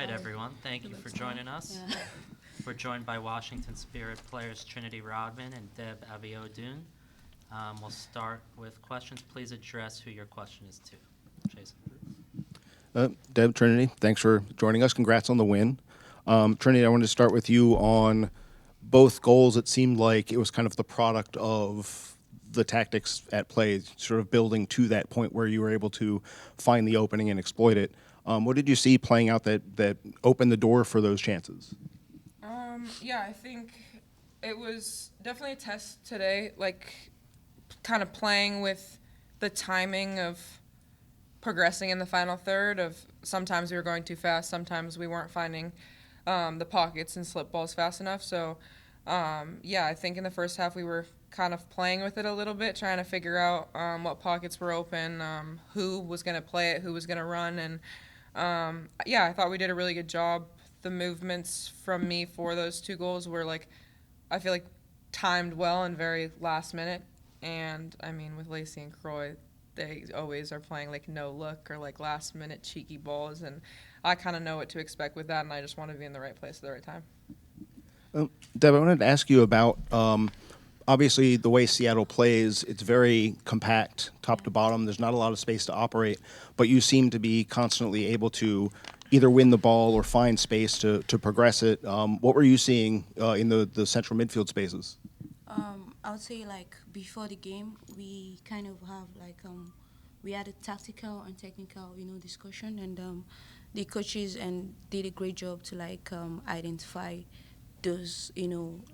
right, everyone. Thank you for joining us. Yeah. We're joined by Washington Spirit players Trinity Rodman and Deb Abiodun. We'll start with questions. Please address who your question is to. Jason. Deb, Trinity, thanks for joining us. Congrats on the win. Trinity, I wanted to start with you on both goals. It seemed like it was kind of the product of the tactics at play, sort of building to that point where you were able to find the opening and exploit it. What did you see playing out that opened the door for those chances? Yeah, I think it was definitely a test today, like kind of playing with the timing of progressing in the final third. Of sometimes we were going too fast, sometimes we weren't finding the pockets and slip balls fast enough. So, yeah, I think in the first half we were kind of playing with it a little bit, trying to figure out what pockets were open, who was going to play it, who was going to run. And, yeah, I thought we did a really good job. The movements from me for those two goals were, like, I feel like timed well and very last minute. And, I mean, with Lacey and Croy, they always are playing, like, no look or, like, last-minute cheeky balls. And I kind of know what to expect with that, and I just want to be in the right place at the right time. Deb, I wanted to ask you about, obviously, the way Seattle plays, it's very compact, top to bottom. There's not a lot of space to operate, but you seem to be constantly able to either win the ball or find space to progress it. What were you seeing in the central midfield spaces? I would say, like, before the game, we kind of have, like, we had a tactical and technical, discussion, and the coaches did a great job to, like, identify those,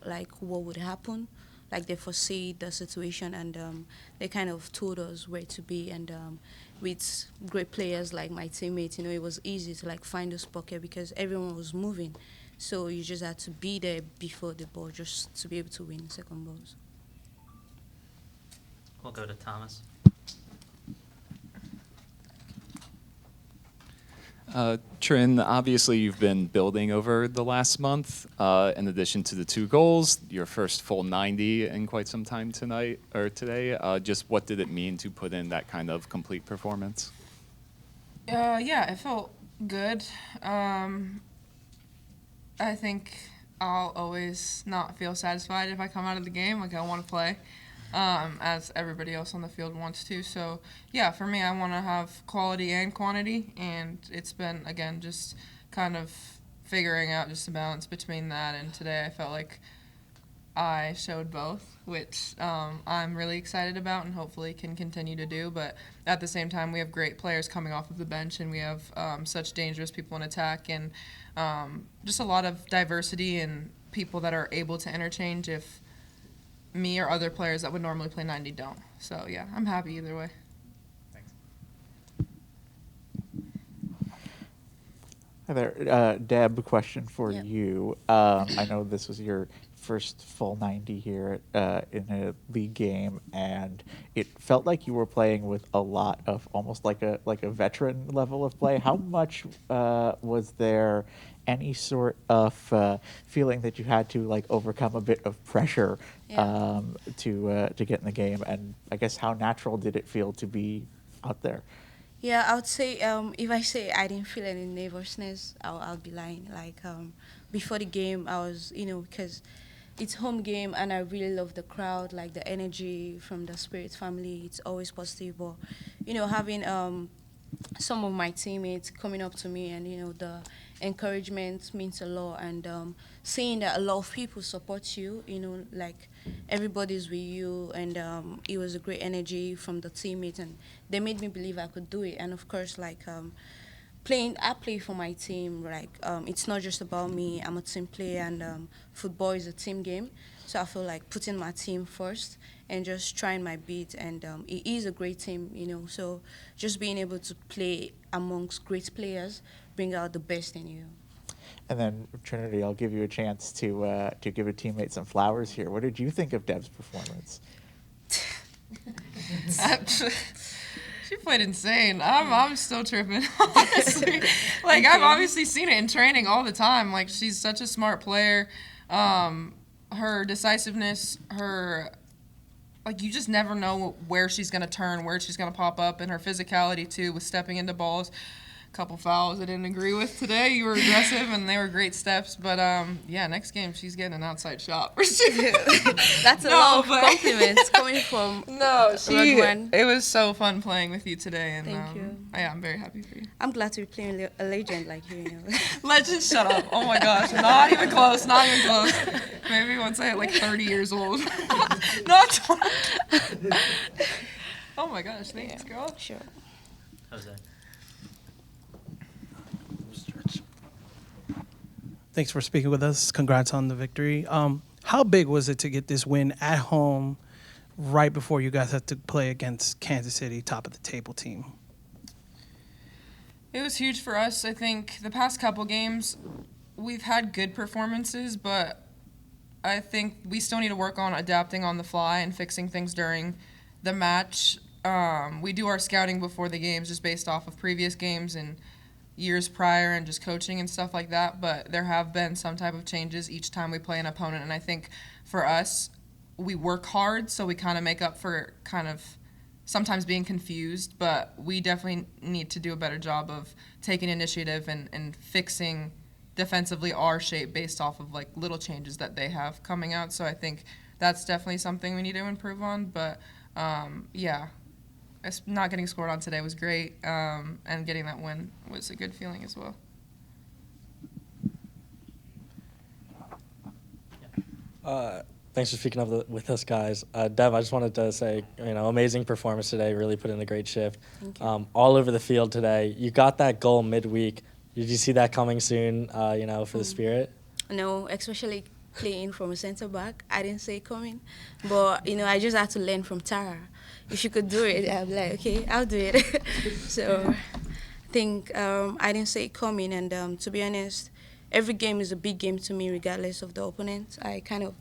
like, what would happen. Like, they foresee the situation, and they kind of told us where to be. And with great players like my teammates, it was easy to, like, find those pockets because everyone was moving. So you just had to be there before the ball just to be able to win second balls. We'll go to Thomas. Trin, obviously you've been building over the last month. In addition to the two goals, your first full 90 in quite some time today. Just what did it mean to put in that kind of complete performance? Yeah, it felt good. I think I'll always not feel satisfied if I come out of the game. Like, I want to play, as everybody else on the field wants to. So, yeah, for me, I want to have quality and quantity, and it's been, again, just kind of figuring out just a balance between that. And today I felt like I showed both, which I'm really excited about and hopefully can continue to do. But at the same time, we have great players coming off of the bench, and we have such dangerous people in attack, and just a lot of diversity and people that are able to interchange if me or other players that would normally play 90 don't. So, yeah, I'm happy either way. Thanks. Hi there. Deb, question for Yep. you. I know this was your first full 90 here in a league game, and it felt like you were playing with a lot of almost like a veteran level of play. How much was there any sort of feeling that you had to, like, overcome a bit of pressure to get in the game? And I guess how natural did it feel to be out there? Yeah, I would say if I say I didn't feel any nervousness, I'll be lying. Like, before the game, I was, because it's home game and I really love the crowd, like the energy from the Spirit family. It's always positive. But, having some of my teammates coming up to me and, the encouragement means a lot. And seeing that a lot of people support you, like everybody's with you. And it was a great energy from the teammates. And they made me believe I could do it. And, of course, like, I play for my team. Like, it's not just about me. I'm a team player, and football is a team game. So I feel like putting my team first and just trying my bit. And it is a great team, So just being able to play amongst great players bring out the best in you. And then, Trinity, I'll give you a chance to give a teammate some flowers here. What did you think of Deb's performance? She played insane. I'm still tripping, honestly. Like, I've obviously seen it in training all the time. Like, she's such a smart player. Her decisiveness, like, you just never know where she's going to turn, where she's going to pop up, and her physicality, too, with stepping into balls. couple fouls I didn't agree with today. You were aggressive, and they were great steps. But, yeah, next game she's getting an outside shot. That's a No, lot of but- compliments coming from No, Rodman. it was so fun playing with you today. And, Thank you. Yeah, I'm very happy for you. I'm glad to be playing a legend like you, you know. Legend, shut up. Oh, my gosh. Not even close. Not even close. Maybe once I hit like 30 years old. Not 20. Oh, my gosh. Thanks, girl. Sure. Jose. Thanks for speaking with us. Congrats on the victory. How big was it to get this win at home right before you guys had to play against Kansas City, top of the table team? It was huge for us. I think the past couple games, we've had good performances, but I think we still need to work on adapting on the fly and fixing things during the match. We do our scouting before the games just based off of previous games and years prior and just coaching and stuff like that, but there have been some type of changes each time we play an opponent, and I think for us, we work hard, so we kind of make up for kind of sometimes being confused, but we definitely need to do a better job of taking initiative and fixing defensively our shape based off of like little changes that they have coming out. So I think that's definitely something we need to improve on. But yeah, not getting scored on today was great, and getting that win was a good feeling as well. Thanks for speaking up with us, guys. Dev, I just wanted to say, amazing performance today. Really put in a great shift. Thank you. All over the field today. You got that goal midweek. Did you see that coming soon? For the Spirit. No, especially playing from a center back. I didn't see it coming, but I just had to learn from Tara. If she could do it, I'd be like, okay, I'll do it. So I think I didn't see it coming, and to be honest, every game is a big game to me, regardless of the opponent. I kind of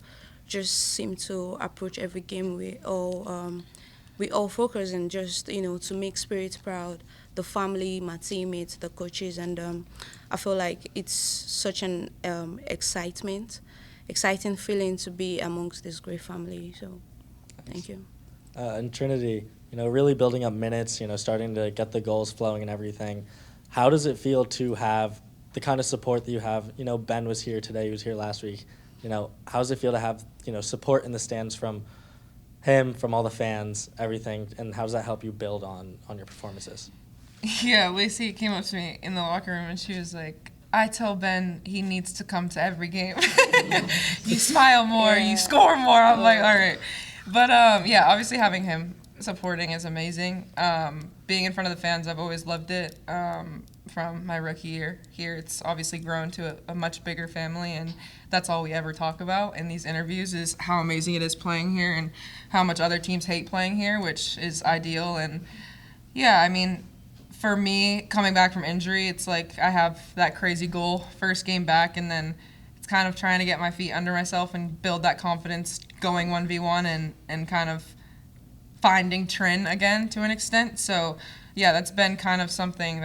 just seem to approach every game with all focus and just to make Spirit proud, the family, my teammates, the coaches, and I feel like it's such an exciting feeling to be amongst this great family. So, thank you. And Trinity, really building up minutes. Starting to get the goals flowing and everything. How does it feel to have the kind of support that you have? Ben was here today. He was here last week. How does it feel to have support in the stands from him, from all the fans, everything, and how does that help you build on your performances? Yeah, Lacey came up to me in the locker room and she was like, I tell Ben he needs to come to every game. You smile more, you score more. I'm like, all right. But yeah, obviously having him supporting is amazing. Being in front of the fans, I've always loved it. From my rookie year here, it's obviously grown to a much bigger family, and that's all we ever talk about in these interviews is how amazing it is playing here and how much other teams hate playing here, which is ideal. And yeah, I mean, for me, coming back from injury, it's like I have that crazy goal first game back, and then it's kind of trying to get my feet under myself and build that confidence going 1v1 and kind of finding Trin again to an extent. So yeah, that's been kind of something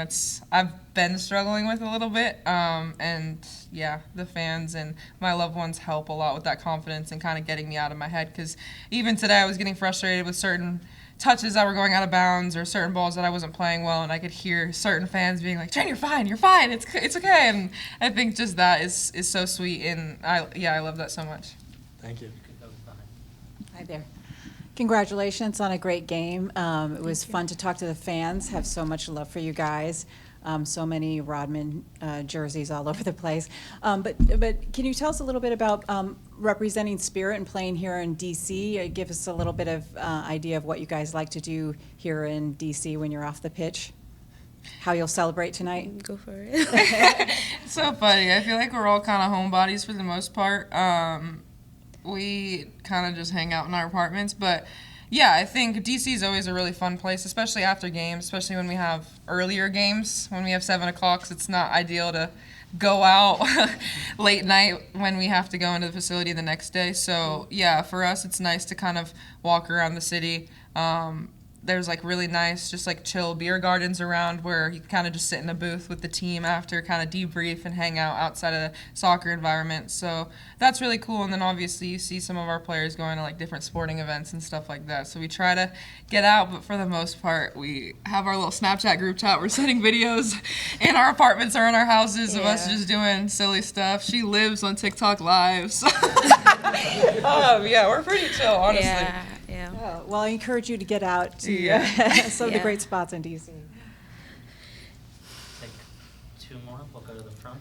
I've been struggling with a little bit. And yeah, the fans and my loved ones help a lot with that confidence and kind of getting me out of my head. Because even today I was getting frustrated with certain touches that were going out of bounds or certain balls that I wasn't playing well, and I could hear certain fans being like, Trin, you're fine, it's okay. And I think just that is so sweet, and I love that so much. Thank you. Hi there. Congratulations on a great game. It was fun to talk to the fans, have so much love for you guys. So many Rodman jerseys all over the place. But can you tell us a little bit about representing Spirit and playing here in D.C.? Give us a little bit of idea of what you guys like to do here in D.C. when you're off the pitch. How you'll celebrate tonight? Go for it. It's so funny. I feel like we're all kind of homebodies for the most part. We kind of just hang out in our apartments, but yeah, I think DC is always a really fun place, especially after games, especially when we have earlier games, when we have 7 o'clock. It's not ideal to go out late night when we have to go into the facility the next day. So yeah, for us, it's nice to kind of walk around the city. there's like really nice, just like chill beer gardens around where you can kind of just sit in a booth with the team after, kind of debrief and hang out outside of the soccer environment. So that's really cool. And then obviously you see some of our players going to like different sporting events and stuff like that. So we try to get out, but for the most part, we have our little Snapchat group chat. We're sending videos in our apartments or in our houses of us just doing silly stuff. She lives on TikTok lives. Yeah, we're pretty chill, honestly. Yeah. Oh, well, I encourage you to get out to some of the Yeah. great spots in DC. Take two more. We'll go to the front.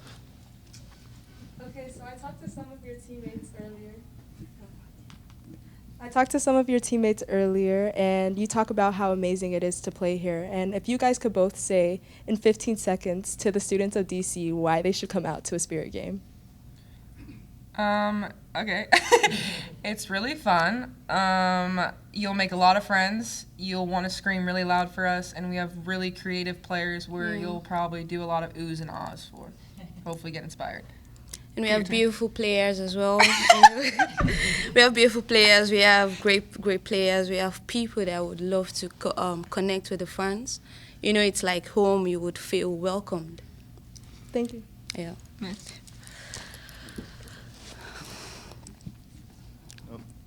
Okay, so I talked to some of your teammates earlier, and you talk about how amazing it is to play here. And if you guys could both say in 15 seconds to the students of DC why they should come out to a Spirit game. Okay. It's really fun. You'll make a lot of friends. You'll want to scream really loud for us, and we have really creative players where you'll probably do a lot of oohs and ahs for. Hopefully get inspired. And we have beautiful players as well. We have beautiful players. We have great players. We have people that would love to connect with the fans. You know, it's like home. You would feel welcomed. Thank you. Yeah.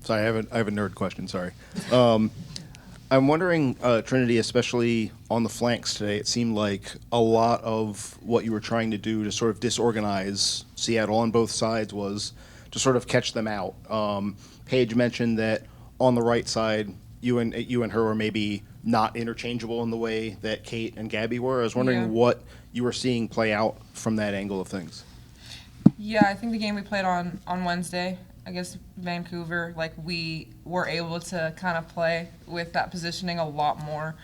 Sorry, I have a nerd question. Sorry. I'm wondering, Trinity, especially on the flanks today, it seemed like a lot of what you were trying to do to sort of disorganize Seattle on both sides was to sort of catch them out. Paige mentioned that on the right side, you and her were maybe not interchangeable in the way that Kate and Gabby were. I was wondering what you were seeing play out from that angle of things. Yeah, I think the game we played on Wednesday against Vancouver, like we were able to kind of play with that positioning a lot more.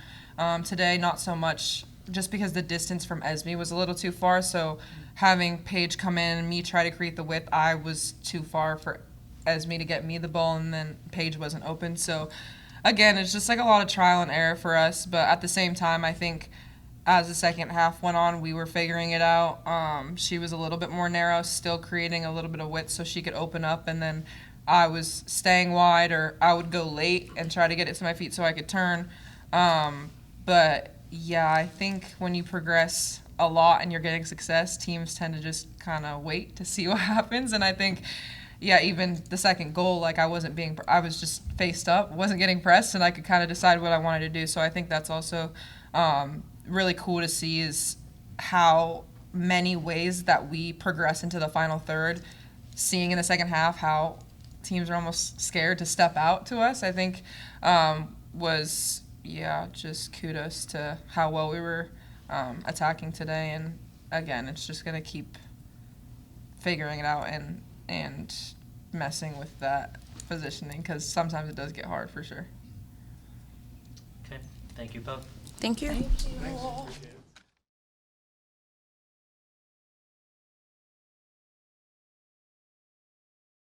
Today, not so much, just because the distance from Esme was a little too far. So having Paige come in and me try to create the width, I was too far for Esme to get me the ball, and then Paige wasn't open. So again, it's just like a lot of trial and error for us. But at the same time, I think as the second half went on, we were figuring it out. She was a little bit more narrow, still creating a little bit of width so she could open up, and then I was staying wide, or I would go late and try to get it to my feet so I could turn. But yeah, I think when you progress a lot and you're getting success, teams tend to just kind of wait to see what happens. And I think, yeah, even the second goal, like I was just faced up, wasn't getting pressed, and I could kind of decide what I wanted to do. So I think that's also really cool to see, is how many ways that we progress into the final third, seeing in the second half how teams are almost scared to step out to us, I think was, just kudos to how well we were attacking today. And again, it's just going to keep figuring it out and messing with that positioning, because sometimes it does get hard for sure. Okay. Thank you both. Thank you. Thank you.